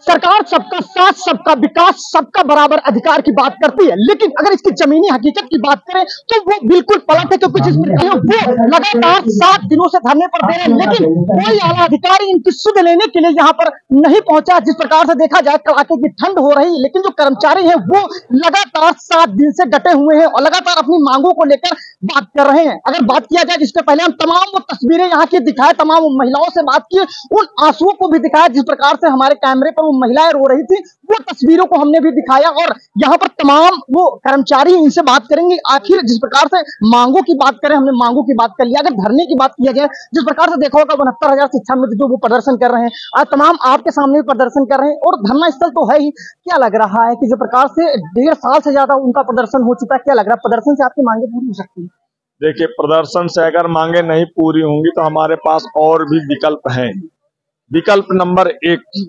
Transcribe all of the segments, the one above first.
सरकार सबका साथ, सबका विकास, सबका बराबर अधिकार की बात करती है, लेकिन अगर इसकी जमीनी हकीकत की बात करें तो वो बिल्कुल पलट है। क्योंकि जिस वो लगातार 7 दिनों से धरने पर दे रहे हैं, लेकिन कोई आला अधिकारी इनकी सुध लेने के लिए यहाँ पर नहीं पहुंचा। जिस प्रकार से देखा जाए कड़ाके की ठंड हो रही है, लेकिन जो कर्मचारी हैं वो लगातार 7 दिन से डटे हुए हैं और लगातार अपनी मांगों को लेकर बात कर रहे हैं। अगर बात किया जाए, जिसके पहले हम तमाम वो तस्वीरें यहाँ की दिखाए, तमाम महिलाओं से बात की, उन आंसुओं को भी दिखाया जिस प्रकार से हमारे कैमरे पर वो महिलाएं रो रही थी, वो तस्वीरों को हमने भी दिखाया। और यहाँ पर तमाम वो कर्मचारी इनसे बात करेंगे। आखिर जिस प्रकार से मांगों की बात करें, हमने मांगों की बात कर लिया, अगर धरने की बात किया जाए, जिस प्रकार से देखा होगा 69,000 शिक्षा मित्र जो वो प्रदर्शन कर रहे हैं, आज तमाम आपके सामने भी प्रदर्शन कर रहे हैं और धरना स्थल तो है ही। क्या लग रहा है कि जिस प्रकार से 1.5 साल से ज्यादा उनका प्रदर्शन हो चुका है, क्या लग रहा है प्रदर्शन से आपकी मांगे पूरी हो सकती है? देखिए, प्रदर्शन से अगर मांगे नहीं पूरी होंगी तो हमारे पास और भी विकल्प हैं। विकल्प नंबर 1,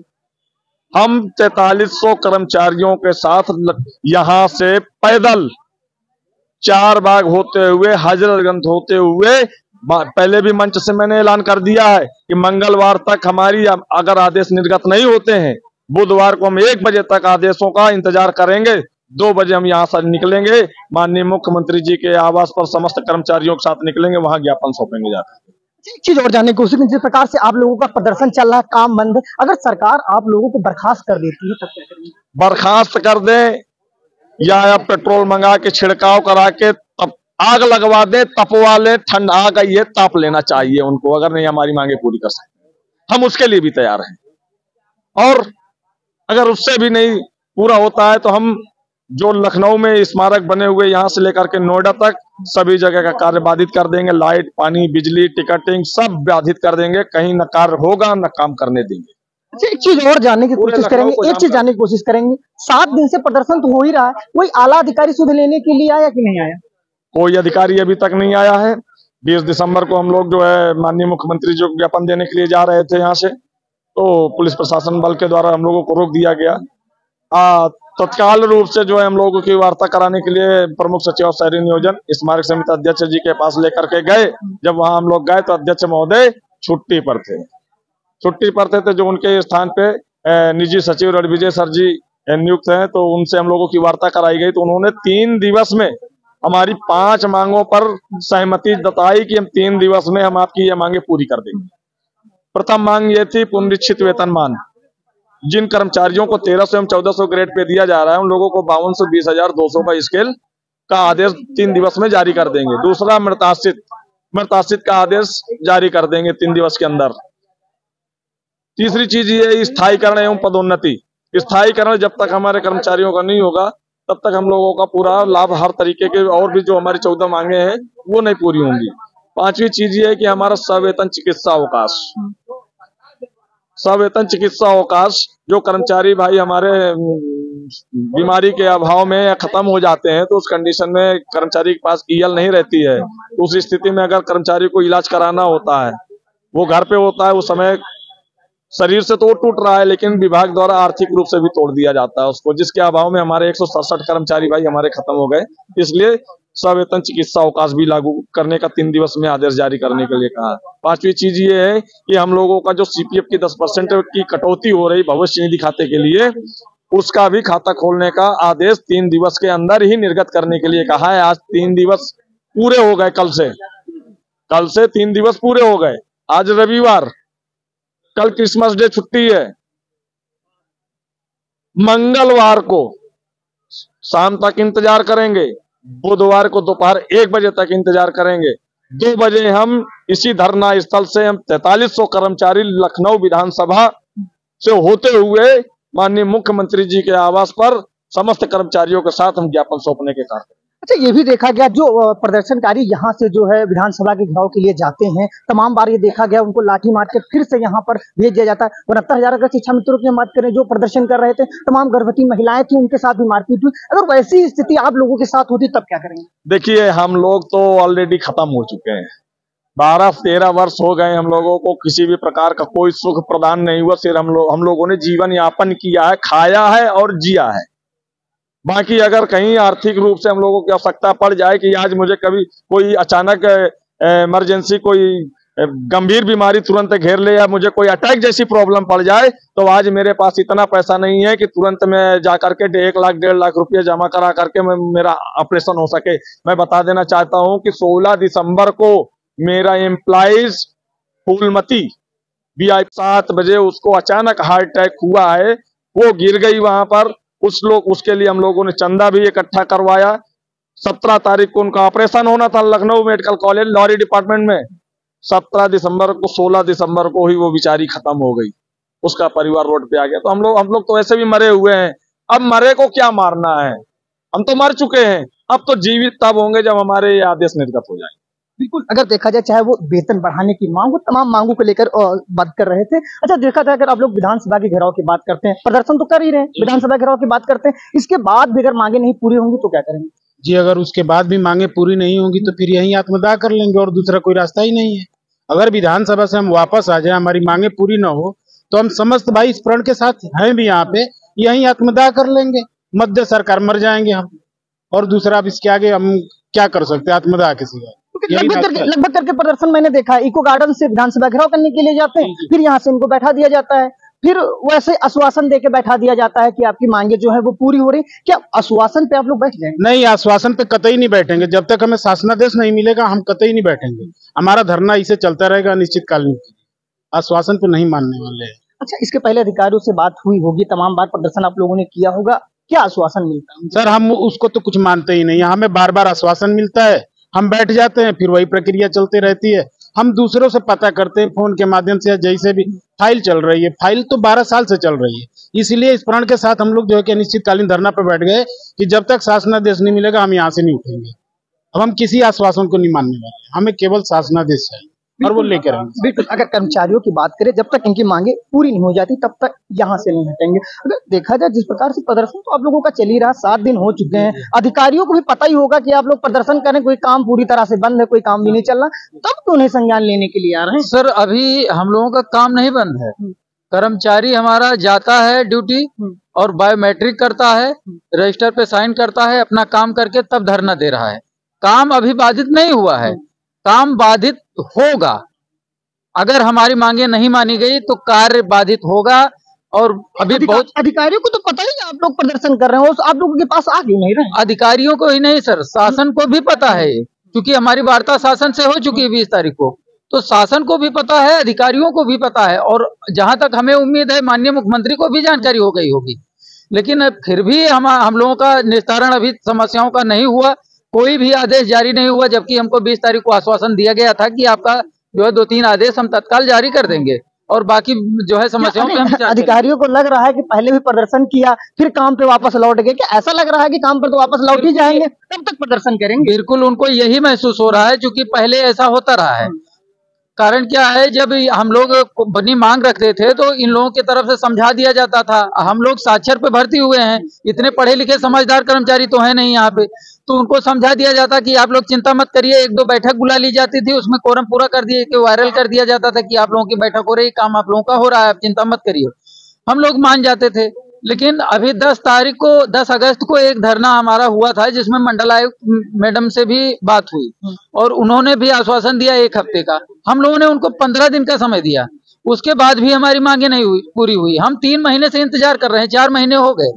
हम 4300 कर्मचारियों के साथ यहां से पैदल 4 बाग होते हुए, हजरतगंज होते हुए, पहले भी मंच से मैंने ऐलान कर दिया है कि मंगलवार तक हमारी अगर आदेश निर्गत नहीं होते हैं, बुधवार को हम 1 बजे तक आदेशों का इंतजार करेंगे। 2 बजे हम यहाँ से निकलेंगे, माननीय मुख्यमंत्री जी के आवास पर समस्त कर्मचारियों के साथ निकलेंगे, वहां ज्ञापन सौंपेंगे जाकर। एक चीज और जानने की कोशिश, जिस प्रकार से आप लोगों का प्रदर्शन चल रहा है, काम बंद है, अगर सरकार आप लोगों को बर्खास्त कर देती है तब क्या करेंगे? बर्खास्त कर दें या पेट्रोल मंगा के छिड़काव करा के तब आग लगवा दे, तपवा ले, ठंड आ गई है ताप लेना चाहिए उनको, अगर नहीं हमारी मांगे पूरी कर सकते हम उसके लिए भी तैयार हैं। और अगर उससे भी नहीं पूरा होता है तो हम जो लखनऊ में स्मारक बने हुए यहाँ से लेकर के नोएडा तक सभी जगह का कार्य बाधित कर देंगे। लाइट, पानी, बिजली, टिकटिंग सब बाधित कर देंगे। कहीं न कार्य होगा न काम करने देंगे। अच्छा, एक चीज और जानने की कोशिश करेंगे, एक चीज जानने की कोशिश करेंगे, 7 दिन से प्रदर्शन तो हो ही रहा है, कोई आला अधिकारी सुध लेने के लिए आया कि नहीं आया? कोई अधिकारी अभी तक नहीं आया है। 20 दिसंबर को हम लोग जो है माननीय मुख्यमंत्री जो ज्ञापन देने के लिए जा रहे थे यहाँ से, तो पुलिस प्रशासन बल के द्वारा हम लोगों को रोक दिया गया। तत्काल रूप से जो है हम लोगों की वार्ता कराने के लिए प्रमुख सचिव और शहरी नियोजन स्मारक समिति अध्यक्ष जी के पास लेकर के गए। जब वहां हम लोग गए तो अध्यक्ष महोदय छुट्टी पर थे, जो उनके स्थान पे निजी सचिव रणविजय सर जी नियुक्त हैं, तो उनसे हम लोगों की वार्ता कराई गई। तो उन्होंने 3 दिवस में हमारी 5 मांगों पर सहमति जताई कि हम 3 दिवस में हम आपकी ये मांगे पूरी कर देंगे। प्रथम मांग ये थी पुनरीक्षित वेतनमान। जिन कर्मचारियों को 1300 एवं 1400 ग्रेड पे दिया जा रहा है, उन लोगों को 5200 20,200 का स्केल का आदेश 3 दिवस में जारी कर देंगे। दूसरा, मृताश्रित का आदेश जारी कर देंगे 3 दिवस के अंदर। तीसरी चीज ये स्थायीकरण एवं पदोन्नति। स्थायीकरण जब तक हमारे कर्मचारियों का नहीं होगा तब तक हम लोगों का पूरा लाभ, हर तरीके के और भी जो हमारी 14 मांगे हैं वो नहीं पूरी होंगी। 5वीं चीज ये है कि हमारा सवेतन चिकित्सा अवकाश, सवेतन चिकित्सा अवकाश जो कर्मचारी भाई हमारे बीमारी के अभाव में खत्म हो जाते हैं, तो उस कंडीशन में कर्मचारी के पास ईएल नहीं रहती है। उस स्थिति में अगर कर्मचारी को इलाज कराना होता है, वो घर पे होता है, उस समय शरीर से तो टूट रहा है लेकिन विभाग द्वारा आर्थिक रूप से भी तोड़ दिया जाता है उसको, जिसके अभाव में हमारे 167 कर्मचारी भाई हमारे खत्म हो गए। इसलिए सवेतन चिकित्सा अवकाश भी लागू करने का 3 दिवस में आदेश जारी करने के लिए कहा। 5वीं चीज ये है कि हम लोगों का जो सीपीएफ की 10% की कटौती हो रही भविष्य निधि खाते के लिए, उसका भी खाता खोलने का आदेश 3 दिवस के अंदर ही निर्गत करने के लिए कहा है। आज 3 दिवस पूरे हो गए, कल से 3 दिवस पूरे हो गए। आज रविवार, कल क्रिसमस डे छुट्टी है। मंगलवार को शाम तक इंतजार करेंगे, बुधवार को दोपहर 1 बजे तक इंतजार करेंगे। 2 बजे हम इसी धरना स्थल से हम 4300 कर्मचारी लखनऊ विधानसभा से होते हुए माननीय मुख्यमंत्री जी के आवास पर समस्त कर्मचारियों के साथ हम ज्ञापन सौंपने के कार्य। अच्छा, ये भी देखा गया जो प्रदर्शनकारी यहाँ से जो है विधानसभा के घेराव के लिए जाते हैं, तमाम बार ये देखा गया उनको लाठी मार के फिर से यहाँ पर भेज दिया जाता है। 69,000 अगर शिक्षा मित्रों की बात करें जो प्रदर्शन कर रहे थे, तमाम गर्भवती महिलाएं थी, उनके साथ भी मारपीट हुई। अगर वैसी स्थिति आप लोगों के साथ होती तब क्या करेंगे? देखिए, हम लोग तो ऑलरेडी खत्म हो चुके हैं। 12-13 वर्ष हो गए हम लोगों को किसी भी प्रकार का कोई सुख प्रदान नहीं हुआ। सिर्फ हम लोगों ने जीवन यापन किया है, खाया है और जिया है। बाकी अगर कहीं आर्थिक रूप से हम लोगों की आवश्यकता पड़ जाए कि आज मुझे कभी कोई अचानक इमरजेंसी कोई गंभीर बीमारी तुरंत घेर ले या मुझे कोई अटैक जैसी प्रॉब्लम पड़ जाए, तो आज मेरे पास इतना पैसा नहीं है कि तुरंत मैं जा करके 1 लाख 1.5 लाख रुपये जमा करा करके मेरा ऑपरेशन हो सके। मैं बता देना चाहता हूं कि 16 दिसंबर को मेरा एम्प्लॉइज फूलमती VIP 7 बजे उसको अचानक हार्ट अटैक हुआ है, वो गिर गई वहां पर। उसके लिए हम लोगों ने चंदा भी इकट्ठा करवाया। 17 तारीख को उनका ऑपरेशन होना था लखनऊ मेडिकल कॉलेज लॉरी डिपार्टमेंट में। 17 दिसंबर को 16 दिसंबर को ही वो बेचारी खत्म हो गई, उसका परिवार रोड पे आ गया। तो हम लोग तो ऐसे भी मरे हुए हैं, अब मरे को क्या मारना है, हम तो मर चुके हैं। अब तो जीवित तब होंगे जब हमारे ये आदेश निर्गत हो जाए। बिल्कुल, अगर देखा जाए चाहे वो वेतन बढ़ाने की मांग, वो तमाम मांगों को लेकर बात कर रहे थे। अच्छा, देखा जाए अगर आप लोग विधानसभा के घेराव की बात करते हैं, प्रदर्शन तो कर ही रहे हैं, विधानसभा घेराव की बात करते हैं, इसके बाद भी अगर मांगे नहीं पूरी होंगी तो क्या करेंगे? जी, अगर उसके बाद भी मांगे पूरी नहीं होंगी तो फिर यहीं आत्मदाह कर लेंगे, और दूसरा कोई रास्ता ही नहीं है। अगर विधानसभा से हम वापस आ जाए, हमारी मांगे पूरी न हो, तो हम समस्त भाई इस प्रण के साथ हैं भी यहाँ पे, यहीं आत्मदाह कर लेंगे, मध्य सरकार मर जाएंगे हम, और दूसरा अब इसके आगे हम क्या कर सकते हैं आत्मदाह के सिवा। लगभग करके प्रदर्शन मैंने देखा है, इको गार्डन से विधानसभा घेराव करने के लिए जाते हैं, फिर यहाँ से इनको बैठा दिया जाता है, फिर वैसे आश्वासन देके बैठा दिया जाता है कि आपकी मांगे जो है वो पूरी हो रही। क्या आश्वासन पे आप लोग बैठ जाएंगे? नहीं, आश्वासन पे कतई नहीं बैठेंगे। जब तक हमें शासनादेश नहीं मिलेगा हम कतई नहीं बैठेंगे। हमारा धरना इसे चलता रहेगा अनिश्चितकालीन। आश्वासन पे नहीं मानने वाले हैं। अच्छा, इसके पहले अधिकारियों से बात हुई होगी, तमाम बार प्रदर्शन आप लोगों ने किया होगा, क्या आश्वासन मिलता है? सर, हम उसको तो कुछ मानते ही नहीं, हमें बार बार आश्वासन मिलता है, हम बैठ जाते हैं, फिर वही प्रक्रिया चलती रहती है। हम दूसरों से पता करते हैं फोन के माध्यम से, जैसे भी फाइल चल रही है, फाइल तो 12 साल से चल रही है। इसलिए इस प्रण के साथ हम लोग जो है कि अनिश्चितकालीन धरना पर बैठ गए कि जब तक शासनादेश नहीं मिलेगा हम यहाँ से नहीं उठेंगे। अब हम किसी आश्वासन को नहीं मानने वाले, हमें केवल शासनादेश चाहिए और वो लेकर आएंगे। बिल्कुल, अगर कर्मचारियों की बात करें, जब तक इनकी मांगे पूरी नहीं हो जाती तब तक यहाँ से नहीं हटेंगे। अगर देखा जाए जिस प्रकार से प्रदर्शन तो आप लोगों का चल ही रहा, 7 दिन हो चुके हैं, अधिकारियों को भी पता ही होगा कि आप लोग प्रदर्शन करें, कोई काम पूरी तरह से बंद है, कोई काम भी नहीं चल रहा, तब तो उन्हें संज्ञान लेने के लिए आ रहे हैं। सर, अभी हम लोगों का काम नहीं बंद है। कर्मचारी हमारा जाता है ड्यूटी और बायोमेट्रिक करता है, रजिस्टर पे साइन करता है, अपना काम करके तब धरना दे रहा है। काम अभी बाधित नहीं हुआ है, काम बाधित होगा। अगर हमारी मांगे नहीं मानी गई तो कार्य बाधित होगा। और अभी बहुत अधिकारियों को तो पता ही है आप लोग प्रदर्शन कर रहे हो, आप लोगों के पास आ क्यों नहीं रहे? अधिकारियों को ही नहीं सर, शासन को भी पता है, क्योंकि हमारी वार्ता शासन से हो चुकी है 20 तारीख को, तो शासन को भी पता है, अधिकारियों को भी पता है, और जहां तक हमें उम्मीद है माननीय मुख्यमंत्री को भी जानकारी हो गई होगी। लेकिन फिर भी हम लोगों का निस्तारण अभी समस्याओं का नहीं हुआ, कोई भी आदेश जारी नहीं हुआ, जबकि हमको 20 तारीख को आश्वासन दिया गया था कि आपका जो है 2-3 आदेश हम तत्काल जारी कर देंगे और बाकी जो है समस्याओं पे हम अधिकारियों को लग रहा है कि पहले भी प्रदर्शन किया फिर काम पे वापस लौट गए, क्या ऐसा लग रहा है कि काम पर तो वापस लौट ही जाएंगे, तब तक प्रदर्शन करेंगे? बिल्कुल, उनको यही महसूस हो रहा है, क्योंकि पहले ऐसा होता रहा है। कारण क्या है, जब हम लोग बनी मांग रखते थे तो इन लोगों की तरफ से समझा दिया जाता था। हम लोग साक्षर पे भर्ती हुए हैं, इतने पढ़े लिखे समझदार कर्मचारी तो है नहीं यहाँ पे, तो उनको समझा दिया जाता कि आप लोग चिंता मत करिए। 1-2 बैठक बुला ली जाती थी, उसमें कोरम पूरा कर दिए कि वायरल कर दिया जाता था कि आप लोगों की बैठक हो रही, काम आप लोगों का हो रहा है, आप चिंता मत करिए। हम लोग मान जाते थे। लेकिन अभी 10 अगस्त को एक धरना हमारा हुआ था, जिसमें मंडल आयुक्त मैडम से भी बात हुई और उन्होंने भी आश्वासन दिया 1 हफ्ते का। हम लोगों ने उनको 15 दिन का समय दिया, उसके बाद भी हमारी मांगे नहीं पूरी हुई। हम 3 महीने से इंतजार कर रहे हैं, 4 महीने हो गए,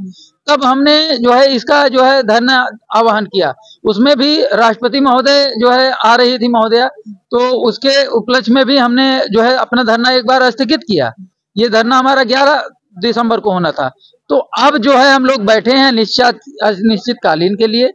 तब हमने जो है इसका जो है धरना आह्वान किया। उसमें भी राष्ट्रपति महोदय जो है आ रही थी महोदया, तो उसके उपलक्ष्य में भी हमने जो है अपना धरना एक बार स्थगित किया। ये धरना हमारा 11 दिसंबर को होना था। तो अब जो है हम लोग बैठे हैं निश्चितकालीन के लिए।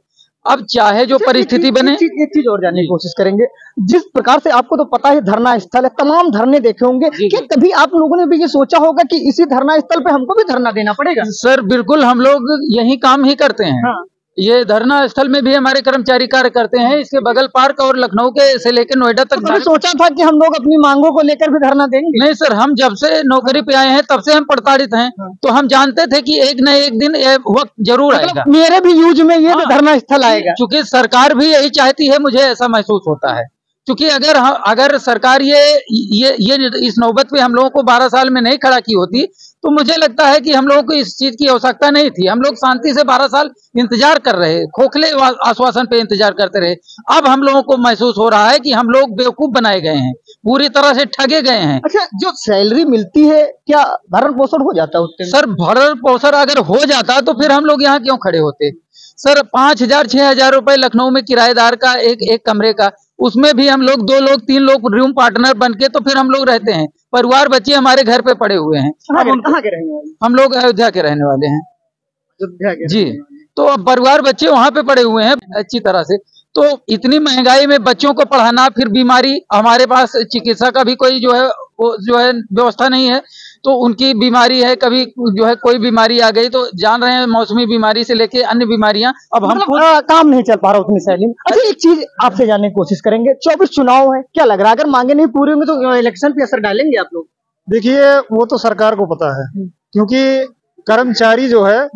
अब चाहे जो परिस्थिति बने। एक चीज और जानने की कोशिश करेंगे, जिस प्रकार से आपको तो पता है धरना स्थल है, तमाम धरने देखे होंगे, क्या कभी आप लोगों ने भी ये सोचा होगा कि इसी धरना स्थल पे हमको भी धरना देना पड़ेगा? सर बिल्कुल, हम लोग यही काम ही करते हैं। हाँ। ये धरना स्थल में भी हमारे कर्मचारी कार्य करते हैं, इसके बगल पार्क और लखनऊ के से लेकर नोएडा तक। तो सोचा था कि हम लोग अपनी मांगों को लेकर भी धरना देंगे? नहीं सर, हम जब से नौकरी पे आए हैं तब से हम प्रताड़ित हैं। तो हम जानते थे कि एक न एक दिन ये वक्त जरूर आएगा, मेरे भी यूज में ये धरना स्थल आएगा। क्योंकि सरकार भी यही चाहती है, मुझे ऐसा महसूस होता है। क्योंकि अगर सरकार ये इस नौबत पे हम लोगों को 12 साल में नहीं खड़ा की होती, तो मुझे लगता है कि हम लोगों को इस चीज की आवश्यकता नहीं थी। हम लोग शांति से 12 साल इंतजार कर रहे, खोखले आश्वासन पे इंतजार करते रहे। अब हम लोगों को महसूस हो रहा है कि हम लोग बेवकूफ बनाए गए हैं। पूरी तरह से ठगे गए हैं। अच्छा, जो सैलरी मिलती है क्या भरण पोषण हो जाता है उससे? सर भरण पोषण अगर हो जाता तो फिर हम लोग यहाँ क्यों खड़े होते? सर 5,000 6,000 रुपए लखनऊ में किराएदार का एक कमरे का, उसमें भी हम लोग 2 लोग 3 लोग रूम पार्टनर बन के तो फिर हम लोग रहते हैं। परिवार बच्चे हमारे घर पे पड़े हुए हैं। कहाँ के रहने वाले? हम लोग अयोध्या के रहने वाले हैं अयोध्या के जी। तो अब परिवार बच्चे वहाँ पे पड़े हुए हैं अच्छी तरह से। तो इतनी महंगाई में बच्चों को पढ़ाना, फिर बीमारी, हमारे पास चिकित्सा का भी कोई जो है वो जो है व्यवस्था नहीं है। तो उनकी बीमारी है, कभी जो है कोई बीमारी आ गई तो जान रहे हैं, मौसमी बीमारी से लेके अन्य बीमारियां। अब हम काम नहीं चल पा रहा उतनी सैलरी में। अच्छा, एक चीज आपसे जानने की कोशिश करेंगे, 24 चुनाव है, क्या लग रहा है अगर मांगे नहीं पूरी होंगी तो इलेक्शन पे असर डालेंगे आप लोग? देखिए, वो तो सरकार को पता है, क्योंकि कर्मचारी जो है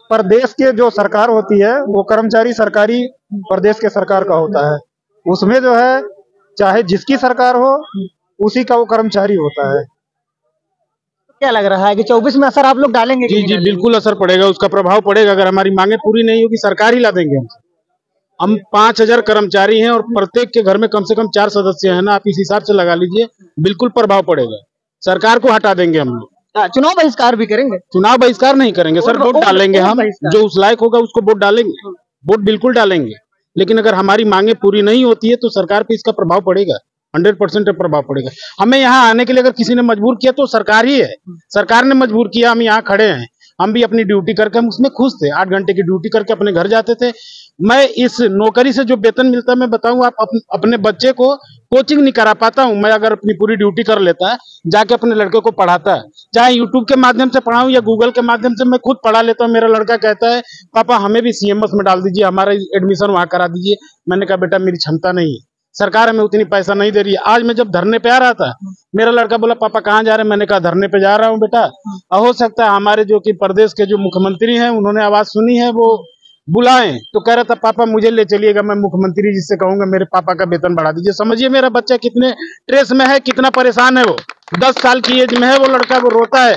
प्रदेश के जो सरकार होती है वो कर्मचारी सरकारी प्रदेश के सरकार का होता है। उसमें जो है चाहे जिसकी सरकार हो उसी का वो कर्मचारी होता है। क्या लग रहा है कि 24 में असर आप लोग डालेंगे? जी जी बिल्कुल असर पड़ेगा, उसका प्रभाव पड़ेगा। अगर हमारी मांगे पूरी नहीं होगी सरकार ही ला देंगे हम 5,000 कर्मचारी हैं और प्रत्येक के घर में कम से कम 4 सदस्य हैं ना, आप इस हिसाब से लगा लीजिए, बिल्कुल प्रभाव पड़ेगा। सरकार को हटा देंगे हम लोग। चुनाव बहिष्कार भी करेंगे? चुनाव बहिष्कार नहीं करेंगे सर, वोट डालेंगे हम, जो उस लायक होगा उसको वोट डालेंगे, वोट बिल्कुल डालेंगे। लेकिन अगर हमारी मांगे पूरी नहीं होती है तो सरकार पे इसका प्रभाव पड़ेगा, 100% प्रभाव पड़ेगा। हमें यहाँ आने के लिए अगर किसी ने मजबूर किया तो सरकार ही है, सरकार ने मजबूर किया, हम यहाँ खड़े हैं। हम भी अपनी ड्यूटी करके हम उसमें खुश थे, 8 घंटे की ड्यूटी करके अपने घर जाते थे। मैं इस नौकरी से जो वेतन मिलता है, मैं बताऊं आप अपने बच्चे को कोचिंग नहीं करा पाता हूं। मैं अगर अपनी पूरी ड्यूटी कर लेता है, जाके अपने लड़के को पढ़ाता है, चाहे यूट्यूब के माध्यम से पढ़ाऊं या गूगल के माध्यम से, मैं खुद पढ़ा लेता हूं। मेरा लड़का कहता है पापा हमें भी CMS में डाल दीजिए, हमारा एडमिशन वहां करा दीजिए। मैंने कहा बेटा मेरी क्षमता नहीं है, सरकार हमें उतनी पैसा नहीं दे रही है। आज मैं जब धरने पे आ रहा था, मेरा लड़का बोला पापा कहाँ जा रहे हैं? मैंने कहा धरने पे जा रहा हूँ बेटा। हो सकता है हमारे जो कि प्रदेश के जो मुख्यमंत्री हैं उन्होंने आवाज सुनी है, वो बुलाएं। तो कह रहा था पापा मुझे ले चलिएगा, मैं मुख्यमंत्री जी से कहूंगा मेरे पापा का वेतन बढ़ा दीजिए। समझिए मेरा बच्चा कितने स्ट्रेस में है, कितना परेशान है। वो 10 साल की एज में है, वो लड़का वो रोता है।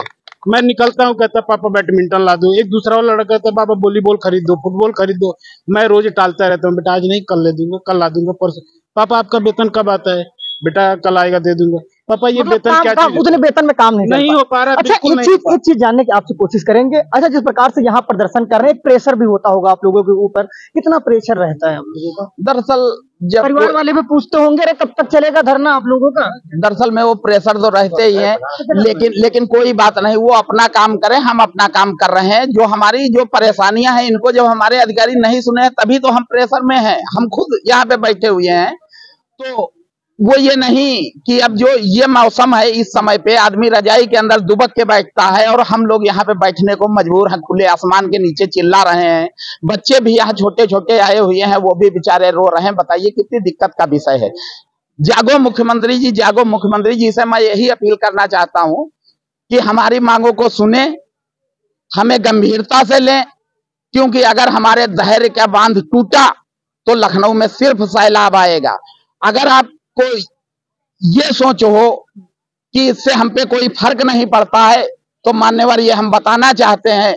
मैं निकलता हूँ, कहता पापा बैडमिंटन ला दो। एक दूसरा वाला लड़का कहता पापा वॉलीबॉल खरीद दो, फुटबॉल खरीद दो। मैं रोज टालता रहता हूँ, बेटा आज नहीं कल ले दूंगा, कल ला दूंगा, परसों। पापा आपका वेतन कब आता है? बेटा कल आएगा दे दूंगा। पापा ये वेतन क्या चीज? उतने वेतन में काम नहीं हो पा रहा। अच्छा, एक चीज जानने की आपसे कोशिश करेंगे। अच्छा, जिस प्रकार से यहाँ प्रदर्शन कर रहे हैं, प्रेशर भी होता होगा आप लोगों के ऊपर, कितना प्रेशर रहता है आप लोगों का? दरअसल जब परिवार वाले भी पूछते होंगे अरे कब तक चलेगा धरना आप लोगों का? दरअसल में वो प्रेशर तो रहते ही है, लेकिन कोई बात नहीं, वो अपना काम करें, हम अपना काम कर रहे हैं। जो हमारी जो परेशानियां हैं, इनको जब हमारे अधिकारी नहीं सुने तभी तो हम प्रेशर में हैं। हम खुद यहाँ पे बैठे हुए हैं, तो वो ये नहीं कि अब जो ये मौसम है, इस समय पे आदमी रजाई के अंदर दुबक के बैठता है और हम लोग यहाँ पे बैठने को मजबूर हैं, खुले आसमान के नीचे चिल्ला रहे हैं। बच्चे भी यहाँ छोटे छोटे आए हुए हैं, वो भी बेचारे रो रहे हैं। बताइए कितनी दिक्कत का विषय है। जागो मुख्यमंत्री जी, जागो मुख्यमंत्री जी से मैं यही अपील करना चाहता हूँ कि हमारी मांगों को सुने, हमें गंभीरता से लें, क्योंकि अगर हमारे धैर्य का बांध टूटा तो लखनऊ में सिर्फ सैलाब आएगा। अगर आपको ये सोच हो कि इससे हम पे कोई फर्क नहीं पड़ता है, तो मान्यवर ये हम बताना चाहते हैं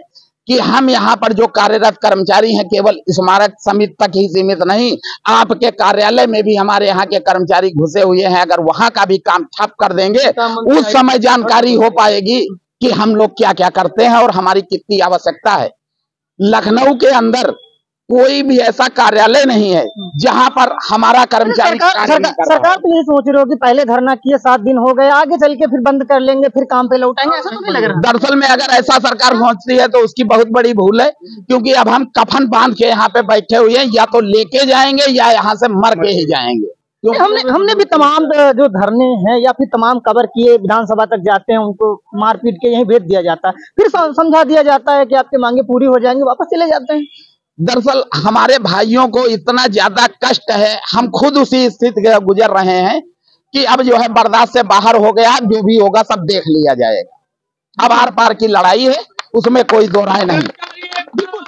कि हम यहाँ पर जो कार्यरत कर्मचारी हैं केवल स्मारक समिति तक ही सीमित नहीं, आपके कार्यालय में भी हमारे यहाँ के कर्मचारी घुसे हुए हैं। अगर वहां का भी काम ठप कर देंगे, उस समय जानकारी हो पाएगी कि हम लोग क्या क्या करते हैं और हमारी कितनी आवश्यकता है। लखनऊ के अंदर कोई भी ऐसा कार्यालय नहीं है जहां पर हमारा कर्मचारी सरकार तो यही सोच रही हो कि पहले धरना किए 7 दिन हो गए, आगे चल के फिर बंद कर लेंगे, फिर काम पे लौटाएंगे, ऐसा तो नहीं लग रहा? दरअसल में अगर ऐसा सरकार सोचती है तो उसकी बहुत बड़ी भूल है, क्योंकि अब हम कफन बांध के यहाँ पे बैठे हुए हैं, या तो लेके जाएंगे या यहाँ से मर के ही जाएंगे। हमने भी तमाम जो धरने हैं या फिर तमाम कवर किए विधानसभा तक जाते हैं, उनको मार पीट के यहीं भेज दिया जाता है, फिर समझा दिया जाता है कि आपकी मांगे पूरी हो जाएंगी, वापस चले जाते हैं। दरअसल हमारे भाइयों को इतना ज्यादा कष्ट है, हम खुद उसी स्थिति से गुजर रहे हैं कि अब जो है बर्दाश्त से बाहर हो गया, जो भी होगा सब देख लिया जाएगा। अब आर पार की लड़ाई है, उसमें कोई दो राय नहीं।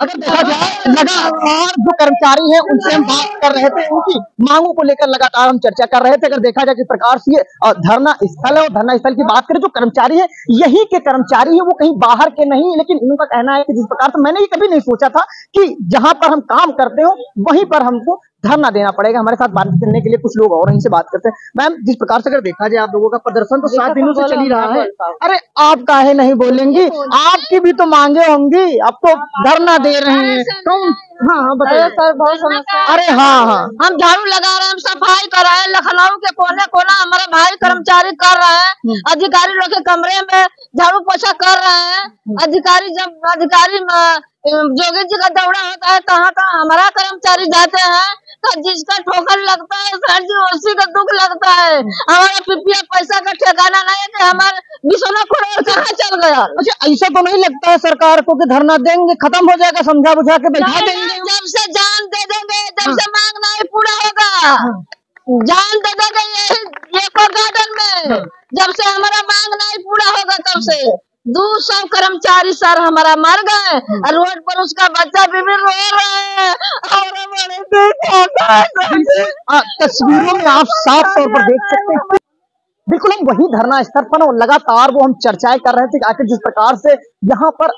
अगर देखा जाए लगातार जो कर्मचारी हैं उनसे हम बात कर रहे थे, उनकी मांगों को लेकर लगातार हम चर्चा कर रहे थे। अगर देखा जाए किस प्रकार से ये धरना स्थल है, और धरना स्थल की बात करें, जो कर्मचारी है यही के कर्मचारी है, वो कहीं बाहर के नहीं। लेकिन इनका कहना है कि जिस प्रकार से मैंने ये कभी नहीं सोचा था कि जहां पर हम काम करते हो वहीं पर हमको धरना देना पड़ेगा। हमारे साथ बात करने के लिए कुछ लोग और इनसे बात करते हैं। मैम, जिस प्रकार से अगर देखा जाए आप लोगों का प्रदर्शन तो 7 दिनों से चल ही रहा है। अरे आप काहे नहीं बोलेंगी, आपकी भी तो मांगे होंगी, आप तो धरना दे रहे हैं। तुम हाँ बताइए सर, बहुत समस्या। अरे हाँ, हम झाड़ू लगा रहे हैं, हम सफाई कर रहे हैं, लखनऊ के कोने कोना हमारे भाई कर्मचारी कर रहे हैं, अधिकारी लोग के कमरे में झाड़ू पोछा कर रहे हैं। अधिकारी जोगी जी का दौरा होता है, कहाँ कहाँ हमारा कर्मचारी जाते हैं, तो जिसका ठोकर लगता है सर जी उसी का दुख लगता है। हमारा पीपीएफ पैसा का ठिकाना नहीं है कि हमारे 20 करोड़ कहाँ चल गया। अच्छा, ऐसा तो नहीं लगता है सरकार को कि धरना देंगे खत्म हो जाएगा, समझा बुझा के बैठा देंगे? जब से जान दे देंगे, जब से मांग नहीं पूरा होगा, जान दे देंगे एको गार्डन में, जब से हमारा मांग नहीं पूरा होगा तब से 200 कर्मचारी सर हमारा मर गए और रोड पर उसका बच्चा भी रो रहे हैं। तस्वीरों में आप साफ तौर पर देख सकते हैं, बिल्कुल हम वही धरना स्थल पर और लगातार वो हम चर्चाएं कर रहे थे कि आखिर जिस प्रकार से यहाँ पर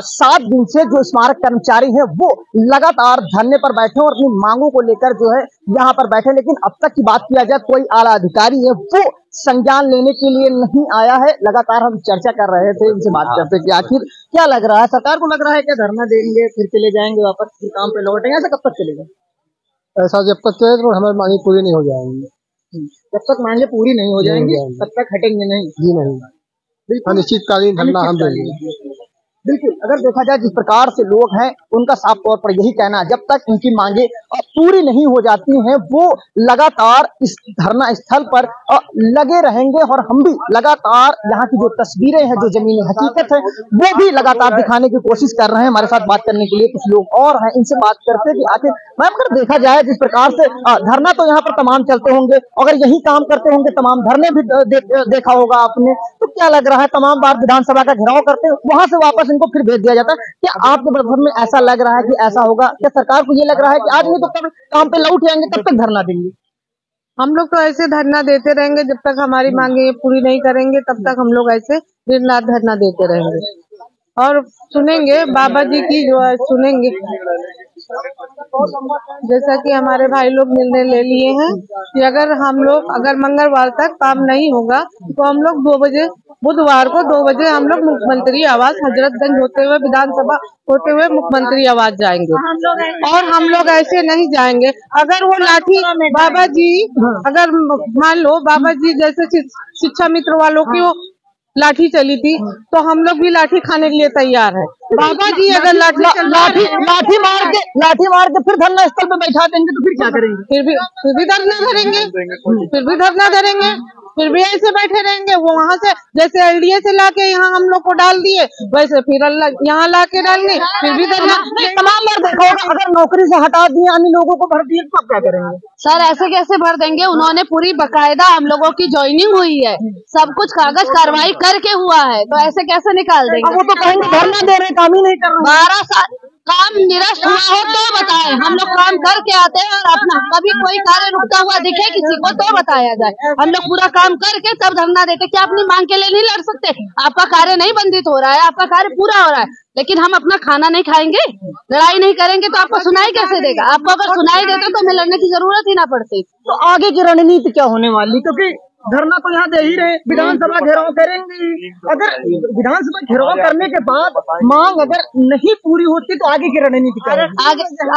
7 दिन से जो स्मारक कर्मचारी हैं वो लगातार धरने पर बैठे और अपनी मांगों को लेकर जो है यहाँ पर बैठे, लेकिन अब तक की बात किया जाए कोई आला अधिकारी है वो संज्ञान लेने के लिए नहीं आया है। लगातार हम चर्चा कर रहे थे, इनसे बात करते कि आखिर क्या लग रहा है, सरकार को लग रहा है क्या धरना देंगे फिर चले जाएंगे वापस फिर काम पे लौटेंगे, ऐसा कब तक चलेगा? ऐसा जब तक चले तो हमारी मांगे पूरी नहीं हो जाएंगी। जब तक मांगे पूरी नहीं हो जाएंगी तब तक हटेंगे नहीं? जी नहीं, अनिश्चितकालीन धरना हम देंगे। बिल्कुल, अगर देखा जाए जिस प्रकार से लोग हैं उनका साफ तौर पर यही कहना है, जब तक इनकी मांगे पूरी नहीं हो जाती हैं वो लगातार इस धरना स्थल पर लगे रहेंगे। और हम भी लगातार यहाँ की जो तस्वीरें हैं, जो जमीनी हकीकत है वो भी लगातार दिखाने की कोशिश कर रहे हैं। हमारे साथ बात करने के लिए कुछ लोग और हैं, इनसे बात करते हैं कि आखिर मैम अगर देखा जाए जिस प्रकार से धरना तो यहाँ पर तमाम चलते होंगे, अगर यही काम करते होंगे तमाम धरने भी देखा होगा आपने, तो क्या लग रहा है तमाम बार विधानसभा का घेराव करते हैं वहां से वापस इनको फिर भेज दिया जाता है, क्या आपके बड़भर में ऐसा लग रहा है कि ऐसा होगा? क्या सरकार को ये लग रहा है कि आज नहीं तो कब काम पे लौट जाएंगे तब तक धरना देंगे? हम लोग तो ऐसे धरना देते रहेंगे जब तक हमारी मांगे पूरी नहीं करेंगे, तब तक हम लोग ऐसे दिन रात धरना देते रहेंगे और सुनेंगे बाबा जी की जो है सुनेंगे। जैसा कि हमारे भाई लोग निर्णय ले लिए हैं कि अगर मंगलवार तक काम नहीं होगा तो हम लोग 2 बजे बुधवार को 2 बजे हम लोग मुख्यमंत्री आवास हजरतगंज होते हुए विधानसभा होते हुए मुख्यमंत्री आवास जाएंगे। और हम लोग ऐसे नहीं जाएंगे अगर वो लाठी बाबा जी, अगर मान लो बाबा जी जैसे शिक्षा मित्र वालों की वो लाठी चली थी तो हम लोग भी लाठी खाने के लिए तैयार है। बाबा जी अगर लाठी मार के फिर धरना स्थल पे बैठा देंगे तो फिर क्या करेंगे? फिर भी धरना धरेंगे, फिर भी ऐसे बैठे रहेंगे। वो वहाँ से जैसे एलडीए से लाके यहाँ हम लोग को डाल दिए, वैसे फिर यहाँ लाके डालने, फिर भी धरना। तमाम बार देखा होगा अगर नौकरी से हटा दिए अन्य लोगों को भर दिए तो आप क्या करेंगे? सर ऐसे कैसे भर देंगे? उन्होंने पूरी बकायदा हम लोगों की ज्वाइनिंग हुई है, सब कुछ कागज कार्रवाई करके हुआ है, तो ऐसे कैसे निकाल देंगे? वो तो कहेंगे धरना दे रहे काम ही नहीं कर रहे। 12 साल काम निरस्त हुआ हो तो बताए, हम लोग काम करके आते हैं और अपना कभी कोई कार्य रुकता हुआ दिखे किसी को तो बताया जाए। हम लोग पूरा काम करके तब धरना देते। क्या अपनी मांग के लिए नहीं लड़ सकते? आपका कार्य नहीं बंधित हो रहा है, आपका कार्य पूरा हो रहा है, लेकिन हम अपना खाना नहीं खाएंगे, लड़ाई नहीं करेंगे तो आपको सुनाई कैसे देगा? आपको अगर सुनाई देता तो हमें लड़ने की जरूरत ही ना पड़ती। तो आगे की रणनीति क्या होने वाली? क्योंकि धरना तो यहाँ दे ही रहे, विधानसभा घेराव करेंगे। अगर विधानसभा घेराव करने के बाद मांग अगर नहीं पूरी होती तो आगे की रणनीति क्या होगी?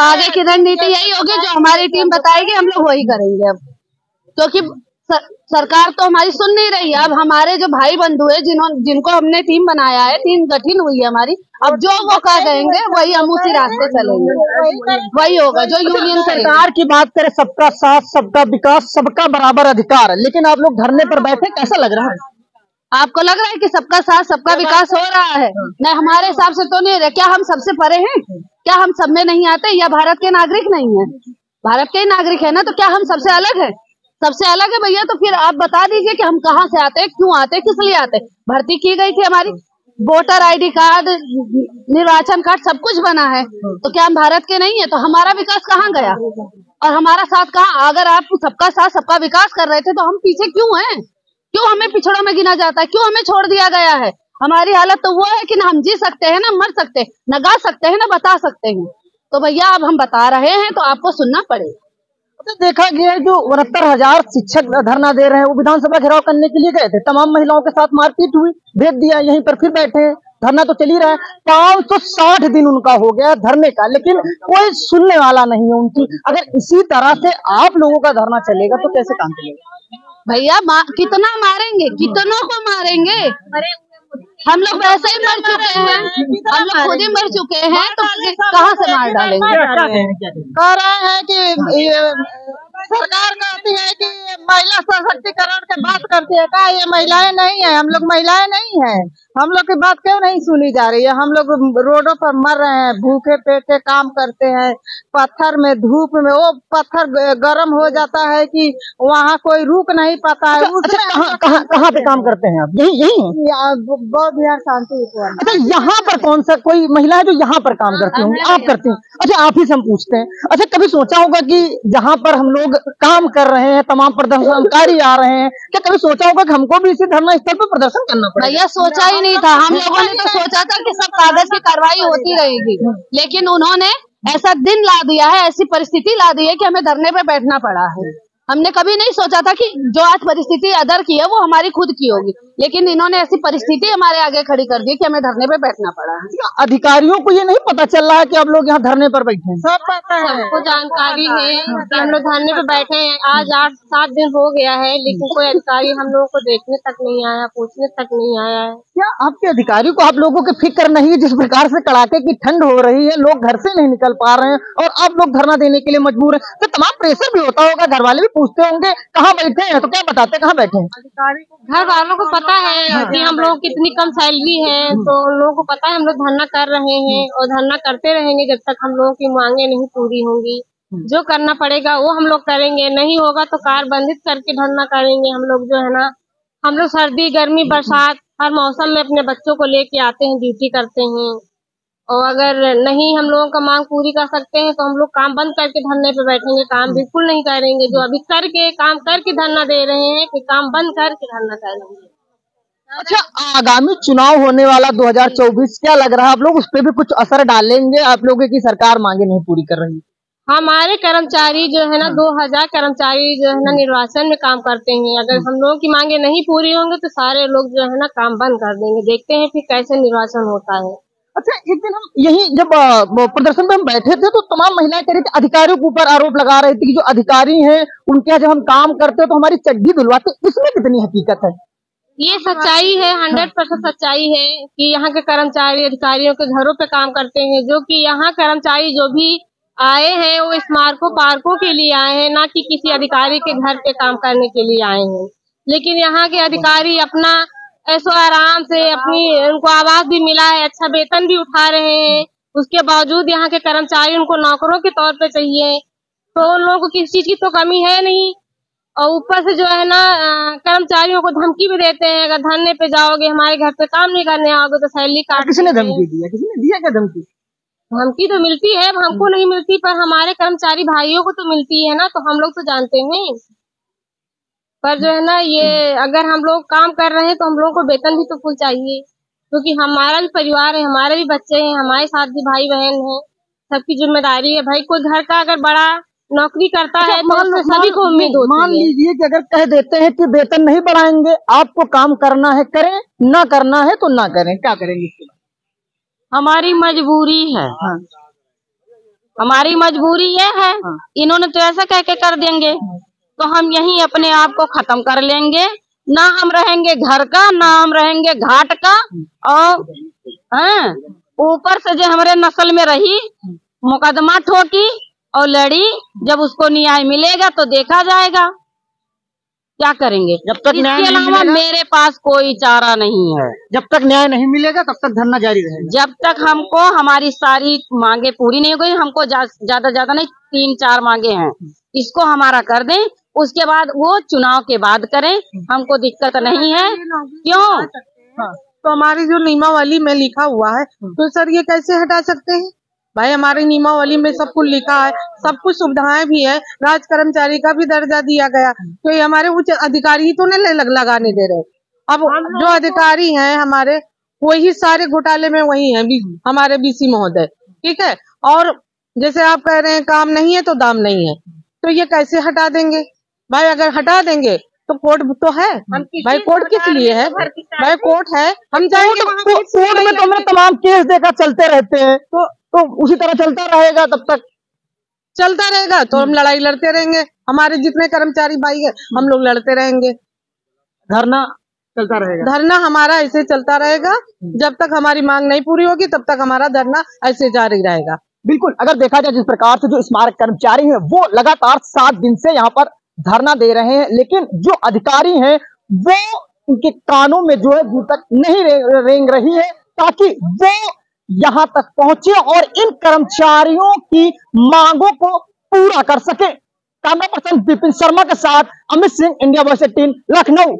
आगे की रणनीति यही होगी जो हमारी टीम बताएगी, हम लोग वही करेंगे। अब क्योंकि सरकार तो हमारी सुन नहीं रही है। अब हमारे जो भाई बंधु है जिनको हमने टीम बनाया है, टीम गठित हुई है हमारी, अब जो वो कह देंगे वही हम उसी रास्ते चलेंगे, वही होगा जो यूनियन सरकार की बात करें, सबका साथ सबका विकास सबका बराबर अधिकार है, लेकिन आप लोग धरने पर बैठे, कैसा लग रहा है? आपको लग रहा है कि सबका साथ सबका विकास हो रहा है? नहीं, हमारे हिसाब से तो नहीं रहा। क्या हम सबसे परे हैं? क्या हम सब में नहीं आते? या भारत के नागरिक नहीं है? भारत के नागरिक है ना, तो क्या हम सबसे अलग है? सबसे अलग है भैया। तो फिर आप बता दीजिए कि हम कहाँ से आते हैं, क्यों आते हैं, किस लिए आते हैं? भर्ती की गई थी हमारी, वोटर आईडी कार्ड, निर्वाचन कार्ड सब कुछ बना है, तो क्या हम भारत के नहीं है? तो हमारा विकास कहाँ गया और हमारा साथ कहाँ? अगर आप सबका साथ सबका विकास कर रहे थे तो हम पीछे क्यों हैं? क्यों हमें पिछड़ों में गिना जाता है? क्यों हमें छोड़ दिया गया है? हमारी हालत तो वो है कि ना हम जी सकते हैं, ना मर सकते हैं, ना गा सकते हैं, ना बता सकते हैं। तो भैया अब हम बता रहे हैं तो आपको सुनना पड़ेगा। तो देखा गया है जो 69,000 शिक्षक धरना दे रहे हैं, वो विधानसभा घेराव करने के लिए गए थे, तमाम महिलाओं के साथ मारपीट हुई, भेज दिया, यहीं पर फिर बैठे हैं, धरना तो चल ही रहा है। 560 दिन उनका हो गया धरने का, लेकिन कोई सुनने वाला नहीं है उनकी। अगर इसी तरह से आप लोगों का धरना चलेगा तो कैसे काम चलेगा? भैया कितना मारेंगे, कितनों को मारेंगे? हम लोग वैसे ही मर चुके हैं, हम लोग खुद ही मर चुके हैं, तो कहाँ से मार डालेंगे? कह रहे हैं कि सरकार कहती है कि महिला सशक्तिकरण की बात करती है, क्या ये महिलाएं नहीं है? हम लोग महिलाएं नहीं है? हम लोग की बात क्यों नहीं सुनी जा रही है? हम लोग रोडों पर मर रहे हैं, भूखे पेटे काम करते हैं, पत्थर में, धूप में, वो पत्थर गर्म हो जाता है कि वहाँ कोई रुक नहीं पाता है। कहाँ पे काम करते हैं आप? यही बौद्ध विहार शांति। अच्छा, यहाँ पर कौन सा कोई महिला है जो यहाँ पर काम करती होंगी? आप करती हैं? अच्छा, आप ही से हम पूछते हैं। अच्छा, कभी सोचा होगा कि जहाँ पर हम लोग काम कर रहे हैं, तमाम प्रदर्शनकारी आ रहे हैं, क्या कभी सोचा होगा कि हमको भी इसी धरना स्थल पर प्रदर्शन करना पड़ेगा? भैया सोचा ही नहीं था, हम लोगों ने तो सोचा था कि सब कागज की कार्रवाई होती रहेगी, लेकिन उन्होंने ऐसा दिन ला दिया है, ऐसी परिस्थिति ला दी है कि हमें धरने पे बैठना पड़ा है। हमने कभी नहीं सोचा था कि जो आज परिस्थिति अदर की है वो हमारी खुद की होगी, लेकिन इन्होंने ऐसी परिस्थिति हमारे आगे खड़ी कर दी कि हमें धरने पे बैठना पड़ा है। अधिकारियों को ये नहीं पता चल रहा है कि आप लोग यहाँ धरने पर बैठे हैं? सब पता है, सबको जानकारी है कि हम लोग धरने पे बैठे हैं। आज 8-7 दिन हो गया है, लेकिन कोई अधिकारी हम लोगों को देखने तक नहीं आया, पूछने तक नहीं आया है। क्या आपके अधिकारी को आप लोगों की फिक्र नहीं है? जिस प्रकार से कड़ाके की ठंड हो रही है, लोग घर से नहीं निकल पा रहे हैं और आप लोग धरना देने के लिए मजबूर हैं, तो तमाम प्रेशर भी होता होगा, घर वाले भी पूछते होंगे कहाँ बैठे हैं, तो क्या बताते कहाँ बैठे हैं? घर वालों को पता है कि हम लोग कितनी कम सैलरी है, तो उन लोगों को पता है हम लोग धरना कर रहे हैं और धरना करते रहेंगे जब तक हम लोगों की मांगे नहीं पूरी होंगी। जो करना पड़ेगा वो हम लोग करेंगे, नहीं होगा तो कार बंदित करके धरना करेंगे। हम लोग जो है ना, हम लोग सर्दी गर्मी बरसात हर मौसम में अपने बच्चों को लेके आते हैं, ड्यूटी करते हैं, और अगर नहीं हम लोगों का मांग पूरी कर सकते हैं तो हम लोग काम बंद करके धरने पे बैठेंगे, काम बिल्कुल नहीं करेंगे। जो अभी करके काम करके धरना दे रहे हैं कि काम बंद करके धरना करेंगे। अच्छा, आगामी चुनाव होने वाला 2024, क्या लग रहा है आप लोग उस पर भी कुछ असर डालेंगे? आप लोगों की सरकार मांगे नहीं पूरी कर रही? हमारे कर्मचारी जो है ना, 2000 कर्मचारी जो है ना निर्वाचन में काम करते हैं। अगर हम लोगों की मांगे नहीं पूरी होंगे तो सारे लोग जो है ना काम बंद कर देंगे। देखते हैं फिर कैसे निर्वाचन होता है। अच्छा, एक दिन हम यही जब प्रदर्शन में हम बैठे थे तो तमाम महिलाएं कह रही थी, अधिकारियों के ऊपर आरोप लगा रही थी कि जो अधिकारी हैं उनके यहाँ जब हम काम करते हैं तो हमारी चड्डी धुलवाते। इसमें कितनी हकीकत है? ये सच्चाई है, 100% सच्चाई है कि यहाँ के कर्मचारी अधिकारियों के घरों पे काम करते हैं। जो कि यहाँ कर्मचारी जो भी आए हैं वो स्मारकों पार्कों के लिए आए हैं, ना कि किसी अधिकारी के घर पे काम करने के लिए आए हैं। लेकिन यहाँ के अधिकारी अपना ऐसो आराम से अपनी उनको आवास भी मिला है, अच्छा वेतन भी उठा रहे हैं, उसके बावजूद यहाँ के कर्मचारी उनको नौकरों के तौर पे चाहिए, तो उन लोगों को किसी चीज की तो कमी है नहीं। और ऊपर से जो है ना कर्मचारियों को धमकी भी देते हैं, अगर धरने पे जाओगे हमारे घर पे काम नहीं करने आओगे तो सैलरी काट। किसने धमकी दी है? किसने दिया क्या धमकी? धमकी तो मिलती है, हमको नहीं मिलती, पर हमारे कर्मचारी भाइयों को तो मिलती है ना, तो हम लोग तो जानते हैं। पर जो है ना ये अगर हम लोग काम कर रहे हैं तो हम लोगों को वेतन भी तो फुल चाहिए, क्योंकि हमारा भी परिवार है, हमारे भी बच्चे हैं, हमारे साथ भी भाई बहन हैं, सबकी जिम्मेदारी है। भाई कोई घर का अगर बड़ा नौकरी करता है तो उससे सभी को उम्मीद होती है। मान लीजिए कि अगर कह देते हैं कि वेतन नहीं बढ़ाएंगे, आपको काम करना है करें, ना करना है तो ना करें, क्या करेंगे इसके बाद? हमारी मजबूरी है। हाँ। हमारी मजबूरी ये है। हाँ। इन्होंने तो ऐसा कह के कर देंगे तो हम यहीं अपने आप को खत्म कर लेंगे, ना हम रहेंगे घर का, ना हम रहेंगे घाट का। और ऊपर से जो हमारे नस्ल में रही मुकदमा ठोकी और लड़ी, जब उसको न्याय मिलेगा तो देखा जाएगा क्या करेंगे। जब तक न्याय नहीं मिलेगा मेरे पास कोई चारा नहीं है। जब तक न्याय नहीं मिलेगा तब तक धरना जारी रहेगा। जब तक हमको हमारी सारी मांगे पूरी नहीं हो गई, हमको ज्यादा नहीं 3-4 मांगे हैं, इसको हमारा कर दें, उसके बाद वो चुनाव के बाद करें, हमको दिक्कत नहीं है। क्यों? तो हमारी जो नियमावली में लिखा हुआ है तो सर ये कैसे हटा सकते हैं? भाई हमारी नियमावली में सब कुछ लिखा है, सब कुछ सुविधाएं भी है, राज कर्मचारी का भी दर्जा दिया गया, तो ये हमारे उच्च अधिकारी तो नहीं लगाने दे रहे। अब जो अधिकारी हैं हमारे वही सारे घोटाले में वही हैं, हमारे बीसी महोदय, ठीक है। और जैसे आप कह रहे हैं काम नहीं है तो दाम नहीं है, तो ये कैसे हटा देंगे भाई? अगर हटा देंगे तो कोर्ट तो है भाई, कोर्ट किस लिए है भाई? कोर्ट है, हम जाएंगे कोर्ट में तो हमें तमाम केस देकर चलते रहते हैं, तो उसी तरह चलता रहेगा, तब तक चलता रहेगा तो हम लड़ाई लड़ते रहेंगे। हमारे जितने कर्मचारी भाई है हम लोग लड़ते रहेंगे, धरना चलता रहेगा। धरना हमारा ऐसे चलता रहेगा जब तक हमारी मांग नहीं पूरी होगी, तब तक हमारा धरना ऐसे जारी रहेगा। बिल्कुल, अगर देखा जाए जिस प्रकार से जो स्मारक कर्मचारी हैं वो लगातार 7 दिन से यहाँ पर धरना दे रहे हैं, लेकिन जो अधिकारी हैं वो उनके कानों में जो है अभी तक नहीं रेंग रही है ताकि वो यहाँ तक पहुंचे और इन कर्मचारियों की मांगों को पूरा कर सके। कैमरा पर्सन विपिन शर्मा के साथ अमित सिंह, इंडिया वॉइस 18, लखनऊ।